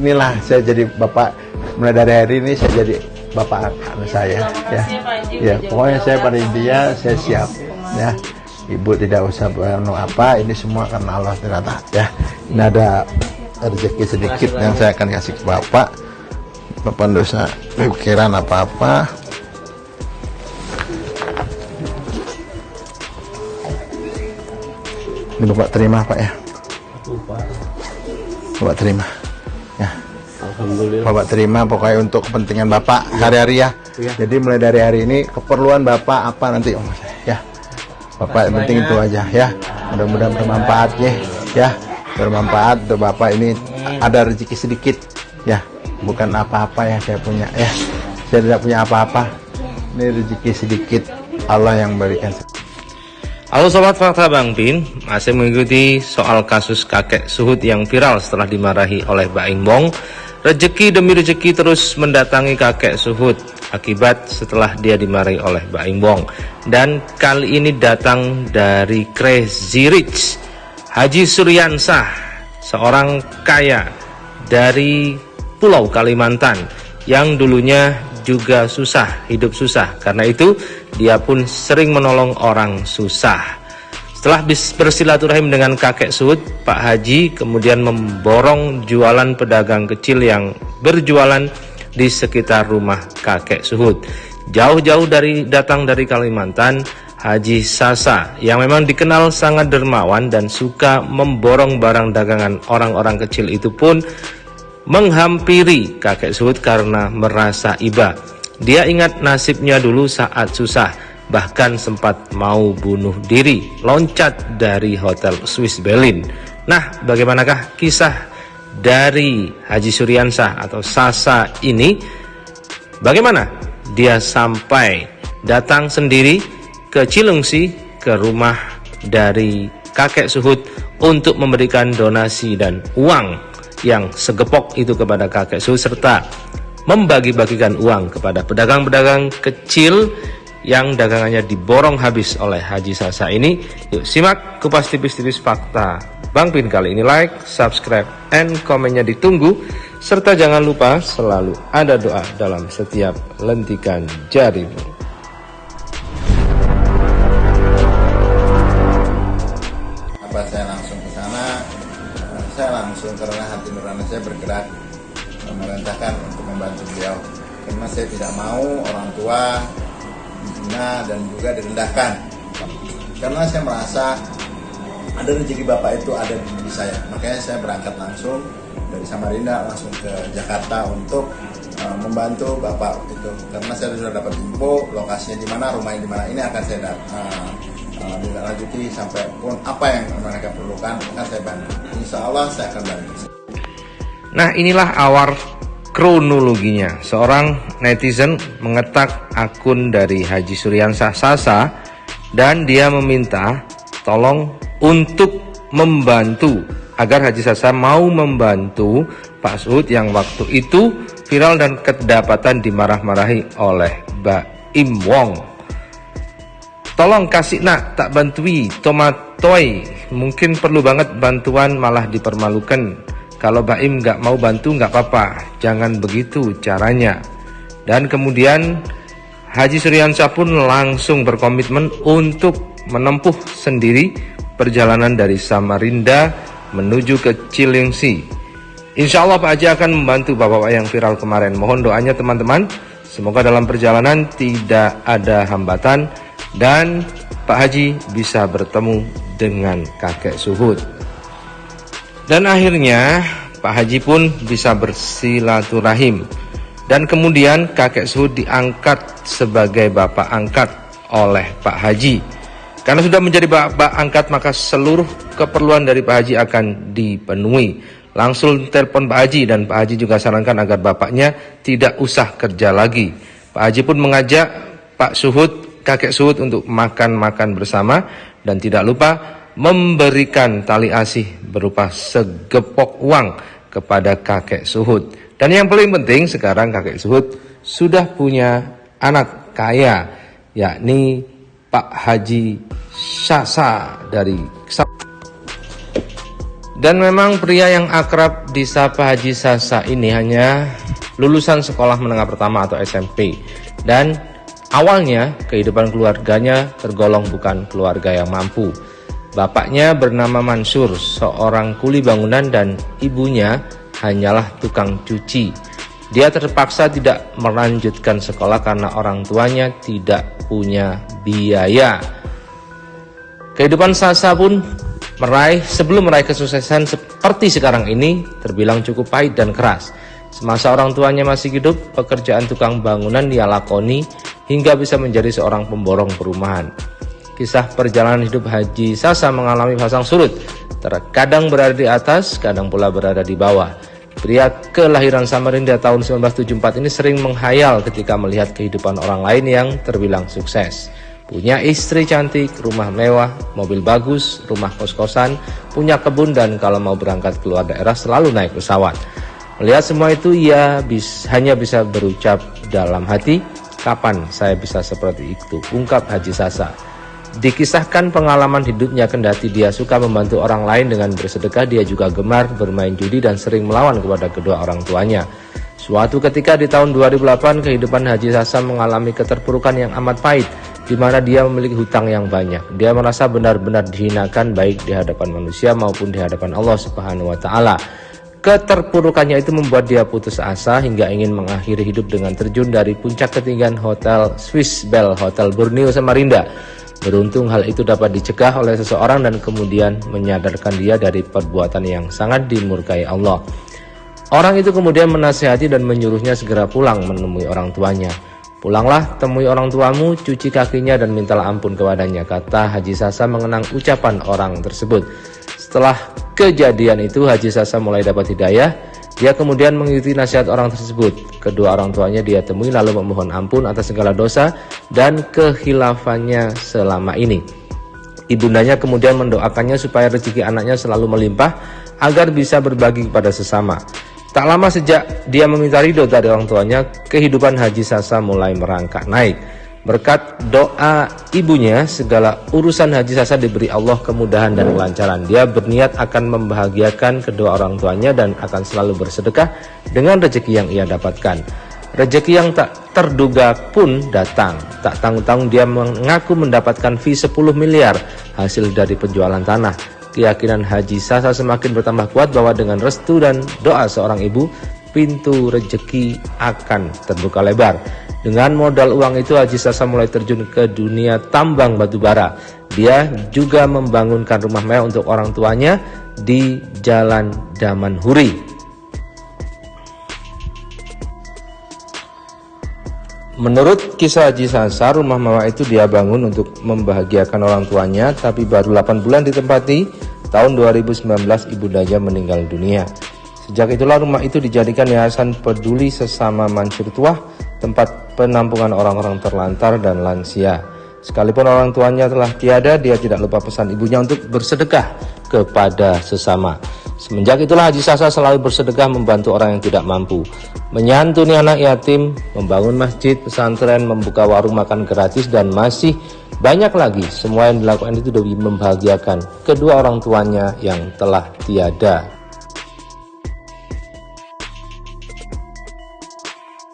Inilah saya jadi bapak, mulai dari hari ini saya jadi bapak anak saya ya. Ya, pokoknya saya pada intinya saya siap ya. Ibu tidak usah apa, ini semua karena Allah ternyata ya. Ini ada rezeki sedikit yang saya akan kasih ke bapak. Bapak tidak usah pikiran apa-apa. Ini bapak terima pak ya. Bapak terima ya. Alhamdulillah. Bapak terima pokoknya untuk kepentingan bapak hari-hari ya. Jadi mulai dari hari ini keperluan bapak apa nanti ya. Bapak yang penting itu aja ya. Mudah-mudahan bermanfaat ya. Bermanfaat untuk bapak ini, ada rezeki sedikit ya. Bukan apa-apa yang saya punya ya. Saya tidak punya apa-apa. Ini rezeki sedikit Allah yang berikan. Halo Sobat Fakta Bang Pin, masih mengikuti soal kasus kakek Suhud yang viral setelah dimarahi oleh Baim Wong. Rezeki demi rezeki terus mendatangi kakek Suhud akibat setelah dia dimarahi oleh Baim Wong. Dan kali ini datang dari Crazy Rich, Haji Suryansah, seorang kaya dari Pulau Kalimantan yang dulunya juga susah, hidup susah. Karena itu dia pun sering menolong orang susah. Setelah bersilaturahim dengan kakek Suhud, Pak Haji kemudian memborong jualan pedagang kecil yang berjualan di sekitar rumah kakek Suhud. Jauh-jauh datang dari Kalimantan, Haji Sasa yang memang dikenal sangat dermawan dan suka memborong barang dagangan orang-orang kecil itu pun menghampiri kakek Suhud karena merasa iba. Dia ingat nasibnya dulu saat susah, bahkan sempat mau bunuh diri, loncat dari hotel Swiss Berlin. Nah, bagaimanakah kisah dari Haji Suryansah atau Sasa ini? Bagaimana dia sampai datang sendiri ke Cilengsi, ke rumah dari kakek Suhud untuk memberikan donasi dan uang yang segepok itu kepada kakek Suhud, serta membagi-bagikan uang kepada pedagang-pedagang kecil yang dagangannya diborong habis oleh Haji Sasa ini. Yuk simak kupas tipis-tipis fakta Bang Pin kali ini. Like, subscribe, and komennya ditunggu. Serta jangan lupa selalu ada doa dalam setiap lentikan jarimu. Apa saya langsung ke sana? Saya langsung karena hati nurani saya bergerak memerintahkan untuk membantu beliau, karena saya tidak mau orang tua dihina dan juga direndahkan, karena saya merasa ada rezeki bapak itu ada di diri saya. Makanya saya berangkat langsung dari Samarinda langsung ke Jakarta untuk membantu bapak itu, karena saya sudah dapat info lokasinya di mana, rumahnya di mana. Ini akan saya lanjuti sampai pun apa yang mereka perlukan akan saya bantu. Insya Allah saya akan bantu. Nah, inilah awal kronologinya. Seorang netizen mengetak akun dari Haji Suryansah Sasa dan dia meminta tolong untuk membantu, agar Haji Sasa mau membantu Pak Suhud yang waktu itu viral dan kedapatan dimarah-marahi oleh Baim Wong. Tolong kasih nak, tak bantui tomatoi, mungkin perlu banget bantuan malah dipermalukan. Kalau Baim nggak mau bantu nggak apa-apa, jangan begitu caranya. Dan kemudian Haji Suryansah pun langsung berkomitmen untuk menempuh sendiri perjalanan dari Samarinda menuju ke Cilengsi. Insya Allah Pak Haji akan membantu bapak-bapak yang viral kemarin. Mohon doanya teman-teman, semoga dalam perjalanan tidak ada hambatan dan Pak Haji bisa bertemu dengan kakek Suhud. Dan akhirnya Pak Haji pun bisa bersilaturahim. Dan kemudian kakek Suhud diangkat sebagai bapak angkat oleh Pak Haji. Karena sudah menjadi bapak angkat, maka seluruh keperluan dari Pak Haji akan dipenuhi. Langsung telepon Pak Haji, dan Pak Haji juga sarankan agar bapaknya tidak usah kerja lagi. Pak Haji pun mengajak Pak Suhud, kakek Suhud untuk makan-makan bersama, dan tidak lupa memberikan tali asih berupa segepok uang kepada kakek Suhud. Dan yang paling penting sekarang kakek Suhud sudah punya anak kaya, yakni Pak Haji Sasa Dan memang pria yang akrab disapa Haji Sasa ini hanya lulusan sekolah menengah pertama atau SMP. Dan awalnya kehidupan keluarganya tergolong bukan keluarga yang mampu. Bapaknya bernama Mansur, seorang kuli bangunan, dan ibunya hanyalah tukang cuci. Dia terpaksa tidak melanjutkan sekolah karena orang tuanya tidak punya biaya. Kehidupan Sasa pun sebelum meraih kesuksesan seperti sekarang ini terbilang cukup pahit dan keras. Semasa orang tuanya masih hidup, pekerjaan tukang bangunan dia lakoni hingga bisa menjadi seorang pemborong perumahan. Kisah perjalanan hidup Haji Sasa mengalami pasang surut, terkadang berada di atas, kadang pula berada di bawah. Pria kelahiran Samarinda tahun 1974 ini sering menghayal ketika melihat kehidupan orang lain yang terbilang sukses. Punya istri cantik, rumah mewah, mobil bagus, rumah kos-kosan, punya kebun, dan kalau mau berangkat keluar daerah selalu naik pesawat. Melihat semua itu, ia hanya bisa berucap dalam hati, kapan saya bisa seperti itu, ungkap Haji Sasa. Dikisahkan pengalaman hidupnya, kendati dia suka membantu orang lain dengan bersedekah, dia juga gemar bermain judi dan sering melawan kepada kedua orang tuanya. Suatu ketika di tahun 2008, kehidupan Haji Sasa mengalami keterpurukan yang amat pahit, di mana dia memiliki hutang yang banyak. Dia merasa benar-benar dihinakan baik di hadapan manusia maupun di hadapan Allah Subhanahu wa Ta'ala. Keterpurukannya itu membuat dia putus asa hingga ingin mengakhiri hidup dengan terjun dari puncak ketinggian Hotel Swiss Bell, Hotel Borneo Samarinda. Beruntung hal itu dapat dicegah oleh seseorang dan kemudian menyadarkan dia dari perbuatan yang sangat dimurkai Allah. Orang itu kemudian menasihati dan menyuruhnya segera pulang menemui orang tuanya. Pulanglah, temui orang tuamu, cuci kakinya dan mintalah ampun kepadanya, kata Haji Sasa mengenang ucapan orang tersebut. Setelah kejadian itu, Haji Sasa mulai dapat hidayah. Dia kemudian mengikuti nasihat orang tersebut. Kedua orang tuanya dia temui lalu memohon ampun atas segala dosa dan kehilafannya selama ini. Ibundanya kemudian mendoakannya supaya rezeki anaknya selalu melimpah agar bisa berbagi kepada sesama. Tak lama sejak dia meminta ridho dari orang tuanya, kehidupan Haji Sasa mulai merangkak naik. Berkat doa ibunya, segala urusan Haji Sasa diberi Allah kemudahan dan kelancaran. Dia berniat akan membahagiakan kedua orang tuanya dan akan selalu bersedekah dengan rezeki yang ia dapatkan. Rezeki yang tak terduga pun datang. Tak tanggung-tanggung dia mengaku mendapatkan fee 10 miliar hasil dari penjualan tanah. Keyakinan Haji Sasa semakin bertambah kuat bahwa dengan restu dan doa seorang ibu, pintu rezeki akan terbuka lebar. Dengan modal uang itu, Haji Sasa mulai terjun ke dunia tambang batubara. Dia juga membangunkan rumah mewah untuk orang tuanya di Jalan Damanhuri. Menurut kisah Haji Sasa, rumah mewah itu dia bangun untuk membahagiakan orang tuanya, tapi baru 8 bulan ditempati, tahun 2019 ibundanya meninggal dunia. Sejak itulah rumah itu dijadikan Yayasan Peduli Sesama Mansur Tuah, tempat penampungan orang-orang terlantar dan lansia. Sekalipun orang tuanya telah tiada, dia tidak lupa pesan ibunya untuk bersedekah kepada sesama. Semenjak itulah Haji Sasa selalu bersedekah membantu orang yang tidak mampu, menyantuni anak yatim, membangun masjid, pesantren, membuka warung makan gratis, dan masih banyak lagi. Semua yang dilakukan itu demi membahagiakan kedua orang tuanya yang telah tiada.